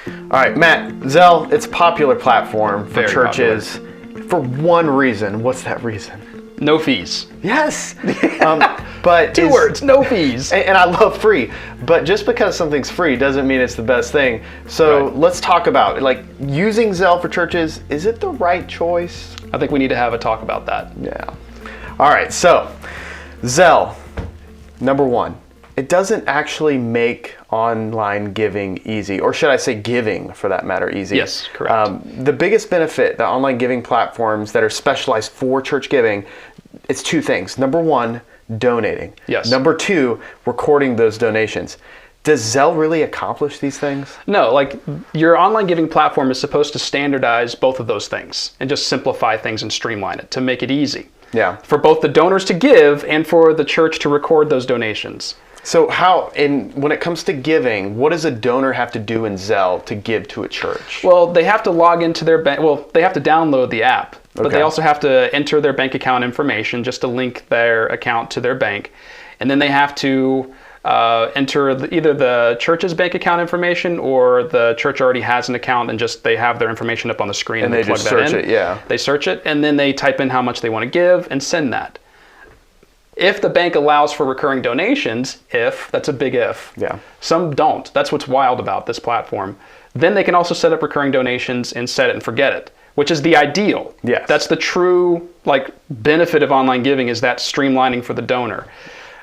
All right, Matt, Zelle, it's a popular platform for Very churches for one reason. What's that reason? No fees. Yes. But Two words, no fees. And I love free, but just because something's free doesn't mean it's the best thing. So let's talk about using Zelle for churches. Is it the right choice? I think we need to have a talk about that. Yeah. All right, so Zelle, number one, it doesn't actually make online giving easy, or should I say giving for that matter easy. Yes, correct. The biggest benefit, the online giving platforms that are specialized for church giving, it's two things. Number one, donating. Yes. Number two, recording those donations. Does Zelle really accomplish these things? No, your online giving platform is supposed to standardize both of those things and just simplify things and streamline it to make it easy. Yeah. For both the donors to give and for the church to record those donations. So when it comes to giving, what does a donor have to do in Zelle to give to a church? Well, they have to log into their bank. Well, they have to download the app, but they also have to enter their bank account information just to link their account to their bank. And then they have to enter either the church's bank account information, or the church already has an account and just they have their information up on the screen and they plug that in. Just search it, yeah. They search it and then they type in how much they want to give and send that. If the bank allows for recurring donations, that's a big if. Yeah. Some don't. That's what's wild about this platform. Then they can also set up recurring donations and set it and forget it, which is the ideal. Yes. That's the true benefit of online giving, is that streamlining for the donor.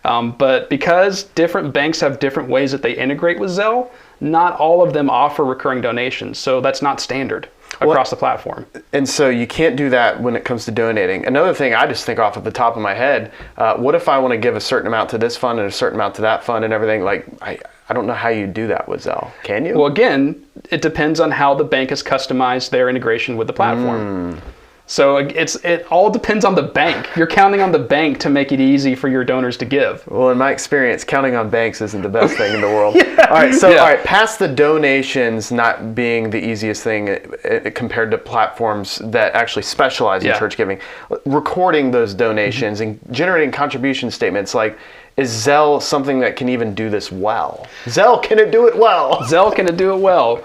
But because different banks have different ways that they integrate with Zelle, not all of them offer recurring donations. So that's not standard across the platform. And so you can't do that when it comes to donating. Another thing I just think off of the top of my head, what if I want to give a certain amount to this fund and a certain amount to that fund and everything? I don't know how you do that with Zelle. Can you? Well, again, it depends on how the bank has customized their integration with the platform. So it all depends on the bank. You're counting on the bank to make it easy for your donors to give. Well, in my experience, counting on banks isn't the best thing in the world. All right, past the donations not being the easiest thing compared to platforms that actually specialize in church giving, recording those donations and generating contribution statements, is Zelle something that can even do this well? Zelle, can it do it well? Zelle, can it do it well?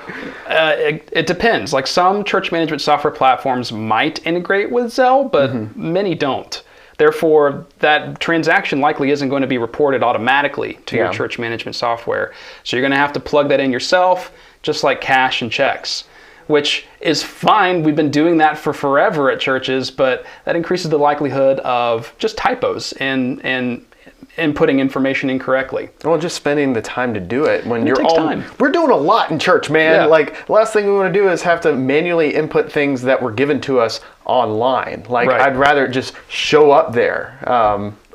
It depends. Some church management software platforms might integrate with Zelle, but many don't. Therefore, that transaction likely isn't going to be reported automatically to your church management software. So you're going to have to plug that in yourself, just like cash and checks, which is fine. We've been doing that for forever at churches, but that increases the likelihood of just typos and inputting information incorrectly. Well, just spending the time to do it when time. We're doing a lot in church, man. Yeah. Last thing we want to do is have to manually input things that were given to us online. I'd rather just show up there.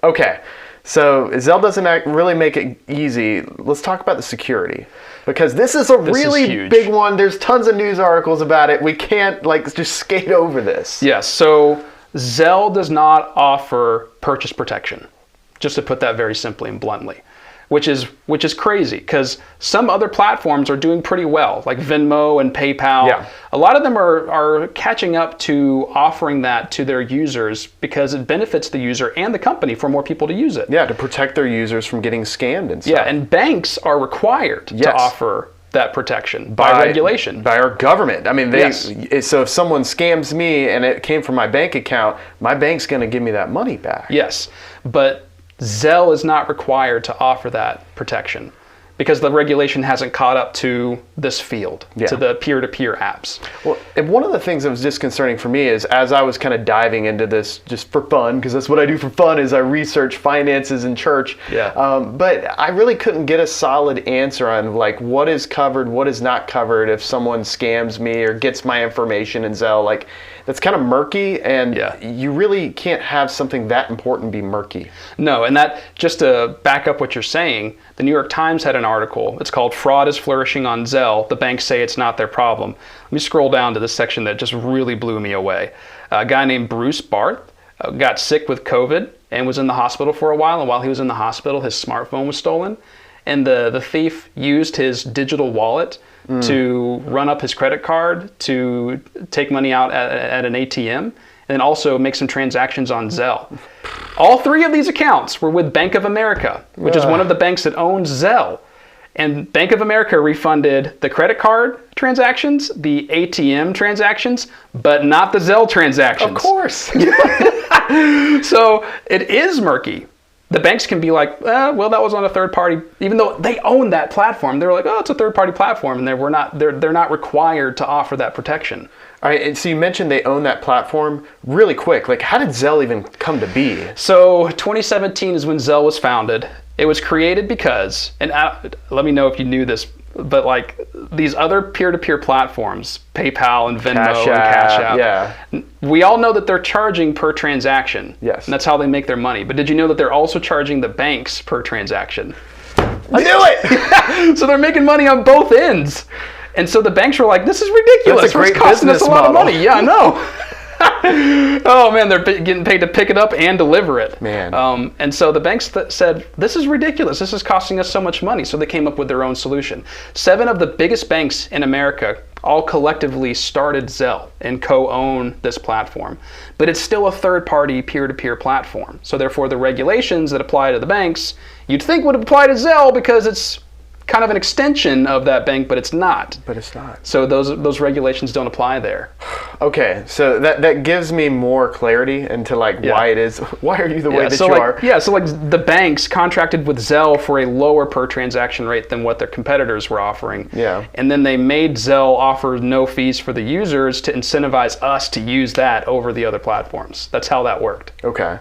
Okay. So Zelle doesn't really make it easy. Let's talk about the security, because this is really big one. There's tons of news articles about it. We can't just skate over this. Yes. So Zelle does not offer purchase protection, just to put that very simply and bluntly, which is crazy, because some other platforms are doing pretty well, like Venmo and PayPal. Yeah. A lot of them are catching up to offering that to their users because it benefits the user and the company for more people to use it. Yeah, to protect their users from getting scammed and stuff. Yeah, and banks are required to offer that protection by regulation. By our government. I mean, so if someone scams me and it came from my bank account, my bank's going to give me that money back. Yes, but Zelle is not required to offer that protection because the regulation hasn't caught up to this field, to the peer-to-peer apps. Well, and one of the things that was disconcerting for me is, as I was kind of diving into this just for fun, because that's what I do for fun, is I research finances in church. Yeah. But I really couldn't get a solid answer on what is covered, what is not covered if someone scams me or gets my information in Zelle. That's kind of murky, and you really can't have something that important be murky. No, and that, just to back up what you're saying, the New York Times had an article. It's called "Fraud is Flourishing on Zelle. The Banks Say It's Not Their Problem." Let me scroll down to this section that just really blew me away. A guy named Bruce Barth got sick with COVID and was in the hospital for a while, and while he was in the hospital, his smartphone was stolen, and the thief used his digital wallet to run up his credit card, to take money out at an ATM, and then also make some transactions on Zelle. All three of these accounts were with Bank of America, which is one of the banks that owns Zelle. And Bank of America refunded the credit card transactions, the ATM transactions, but not the Zelle transactions. Of course. So it is murky. The banks can be like, well, that was on a third party, even though they own that platform. They're like, oh, it's a third party platform, and they're not required to offer that protection. All right, and so you mentioned they own that platform. Really quick, like how did Zelle even come to be? So 2017 is when Zelle was founded. It was created because, and let me know if you knew this, but like these other peer-to-peer platforms, PayPal and Venmo and Cash App, yeah. We all know that they're charging per transaction. Yes. And that's how they make their money. But did you know that they're also charging the banks per transaction? I knew it! So they're making money on both ends. And so the banks were like, this is ridiculous. That's a great it's costing us a lot model. of money. Yeah, I know. Oh man, they're getting paid to pick it up and deliver it. Man. And so the banks said, this is ridiculous. This is costing us so much money. So they came up with their own solution. 7 of the biggest banks in America all collectively started Zelle and co-own this platform. But it's still a third-party peer-to-peer platform. So therefore the regulations that apply to the banks, you'd think would apply to Zelle because it's kind of an extension of that bank, but it's not. But it's not. So those regulations don't apply there. Okay, so that gives me more clarity into like why it is. Why are you the way that you are? Yeah, so like the banks contracted with Zelle for a lower per transaction rate than what their competitors were offering. Yeah. And then they made Zelle offer no fees for the users to incentivize us to use that over the other platforms. That's how that worked. Okay.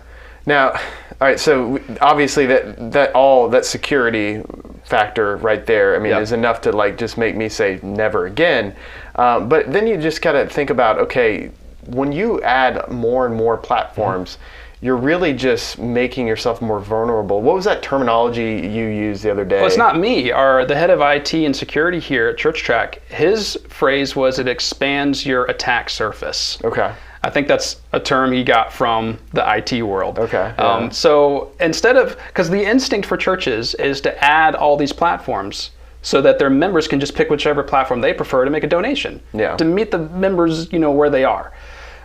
Now, all right, so obviously that security factor right there, I mean, is enough to like just make me say never again. But then you just gotta think about, okay, when you add more and more platforms, you're really just making yourself more vulnerable. What was that terminology you used the other day? Well, it's not me. The head of IT and security here at ChurchTrac, his phrase was it expands your attack surface. Okay. I think that's a term he got from the IT world. Okay. Yeah. So instead of, because the instinct for churches is to add all these platforms so that their members can just pick whichever platform they prefer to make a donation. Yeah. To meet the members, where they are.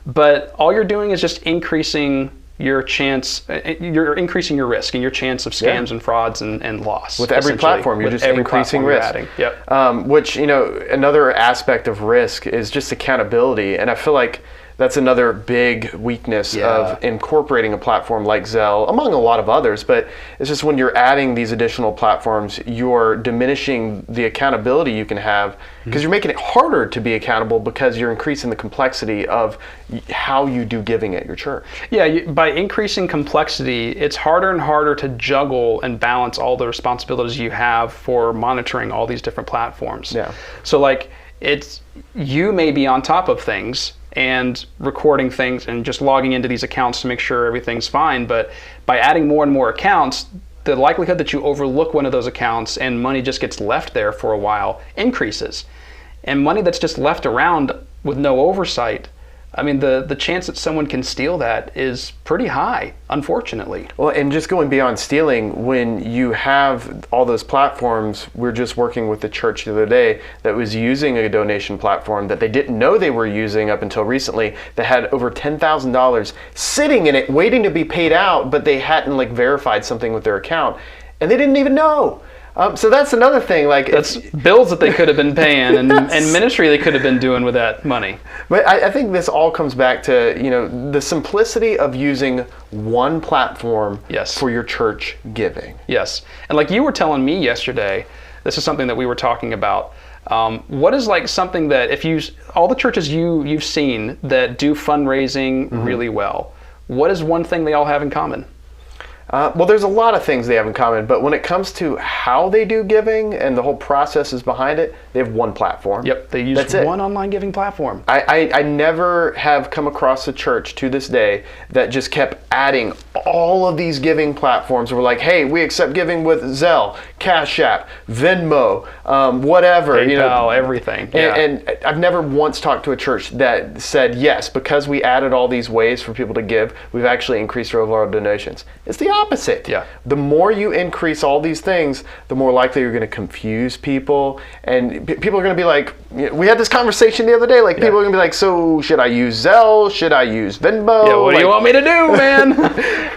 But all you're doing is just increasing your chance, you're increasing your risk and your chance of scams and frauds and loss. With every platform, you're just increasing risk. Yep. Which, another aspect of risk is just accountability. And I feel like that's another big weakness of incorporating a platform like Zelle, among a lot of others. But it's just when you're adding these additional platforms, you're diminishing the accountability you can have because you're making it harder to be accountable because you're increasing the complexity of how you do giving at your church. Yeah, by increasing complexity, it's harder and harder to juggle and balance all the responsibilities you have for monitoring all these different platforms. Yeah. So like you may be on top of things and recording things and just logging into these accounts to make sure everything's fine. But by adding more and more accounts, the likelihood that you overlook one of those accounts and money just gets left there for a while increases. And money that's just left around with no oversight, I mean, the chance that someone can steal that is pretty high, unfortunately. Well, and just going beyond stealing, when you have all those platforms, we're just working with the church the other day that was using a donation platform that they didn't know they were using up until recently, that had over $10,000 sitting in it waiting to be paid out, but they hadn't verified something with their account, and they didn't even know. So that's another thing. That's bills that they could have been paying and ministry they could have been doing with that money. But I think this all comes back to the simplicity of using one platform for your church giving. Yes, and like you were telling me yesterday, this is something that we were talking about. What is something that all the churches you've seen that do fundraising really well, what is one thing they all have in common? Well, there's a lot of things they have in common, but when it comes to how they do giving and the whole process is behind it, they have one platform. Yep, they use one online giving platform. I never have come across a church to this day that just kept adding all of these giving platforms. We're like, hey, we accept giving with Zelle, Cash App, Venmo, whatever. PayPal, everything. Yeah. And I've never once talked to a church that said, yes, because we added all these ways for people to give, we've actually increased our overall donations. It's the opposite. Yeah. The more you increase all these things, the more likely you're going to confuse people. And people are going to be like, we had this conversation the other day, like people are going to be like, so should I use Zelle? Should I use Venmo? Yeah, what do you want me to do, man?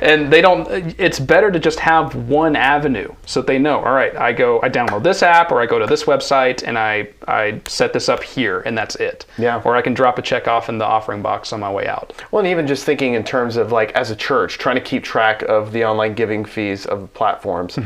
And they don't, it's better to just have one avenue so that they know, all right, I download this app or I go to this website and I set this up here and that's it. Yeah. Or I can drop a check off in the offering box on my way out. Well, and even just thinking in terms of like as a church, trying to keep track of the online giving fees of platforms.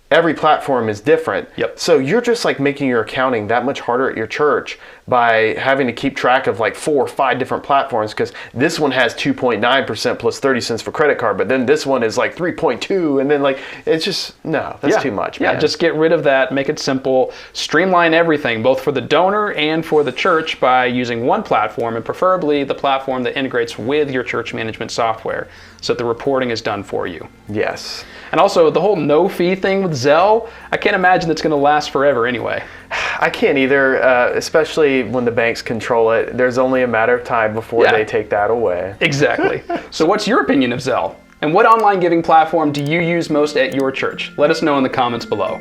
Every platform is different. Yep. So you're just like making your accounting that much harder at your church by having to keep track of like 4 or 5 different platforms, because this one has 2.9% plus 30 cents for credit card, but then this one is like 3.2, and then like it's just that's too much, man. Yeah, just get rid of that, make it simple, streamline everything, both for the donor and for the church by using one platform, and preferably the platform that integrates with your church management software so that the reporting is done for you. Yes. And also the whole no fee thing with Zelle, I can't imagine it's going to last forever anyway. I can't either, especially when the banks control it. There's only a matter of time before they take that away. Exactly. So what's your opinion of Zelle? And what online giving platform do you use most at your church? Let us know in the comments below.